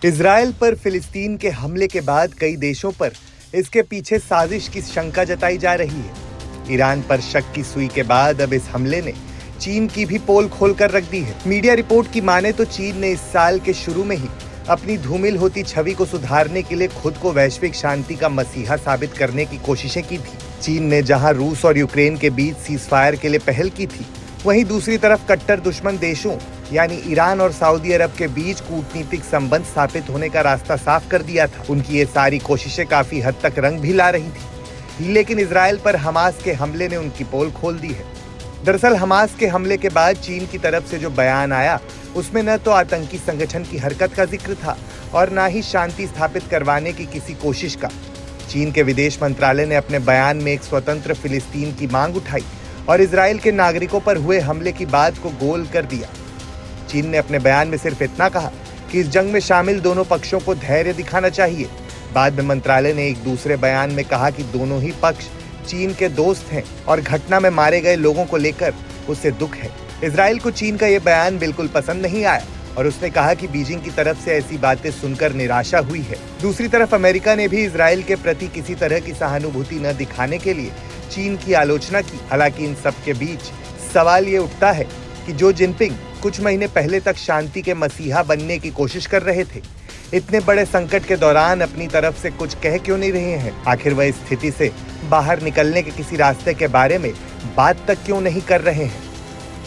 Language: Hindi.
इजराइल पर फिलिस्तीन के हमले के बाद कई देशों पर इसके पीछे साजिश की शंका जताई जा रही है। ईरान पर शक की सुई के बाद अब इस हमले ने चीन की भी पोल खोलकर रख दी है। मीडिया रिपोर्ट की माने तो चीन ने इस साल के शुरू में ही अपनी धूमिल होती छवि को सुधारने के लिए खुद को वैश्विक शांति का मसीहा साबित करने की कोशिशें की थी। चीन ने जहां रूस और यूक्रेन के बीच सीजफायर के लिए पहल की थी, वहीं दूसरी तरफ कट्टर दुश्मन देशों यानी ईरान और सऊदी अरब के बीच कूटनीतिक संबंध स्थापित होने का रास्ता साफ कर दिया था। उनकी ये सारी कोशिशें काफी हद तक रंग भी ला रही थी, लेकिन इजराइल पर हमास के हमले ने उनकी पोल खोल दी है। दरअसल हमास के हमले के बाद चीन की तरफ से जो बयान आया, उसमें न तो आतंकी संगठन की हरकत का जिक्र था और न ही शांति स्थापित करवाने की किसी कोशिश का। चीन के विदेश मंत्रालय ने अपने बयान में एक स्वतंत्र फिलिस्तीन की मांग उठाई और इजराइल के नागरिकों पर हुए हमले की बात को गोल कर दिया। चीन ने अपने बयान में सिर्फ इतना कहा कि इस जंग में शामिल दोनों पक्षों को धैर्य दिखाना चाहिए। बाद में मंत्रालय ने एक दूसरे बयान में कहा कि दोनों ही पक्ष चीन के दोस्त हैं और घटना में मारे गए लोगों को लेकर उसे दुख है। इजराइल को चीन का ये बयान बिल्कुल पसंद नहीं आया और उसने कहा कि बीजिंग की तरफ से ऐसी बातें सुनकर निराशा हुई है। दूसरी तरफ अमेरिका ने भी इजराइल के प्रति किसी तरह की सहानुभूति न दिखाने के लिए चीन की आलोचना की। हालांकि इन सब के बीच सवाल ये उठता है कि जो जिनपिंग कुछ महीने पहले तक शांति के मसीहा बनने की कोशिश कर रहे थे, इतने बड़े संकट के दौरान अपनी तरफ से कुछ कह क्यों नहीं रहे हैं? आखिर वह इस स्थिति से बाहर निकलने के किसी रास्ते के बारे में बात तक क्यों नहीं कर रहे हैं?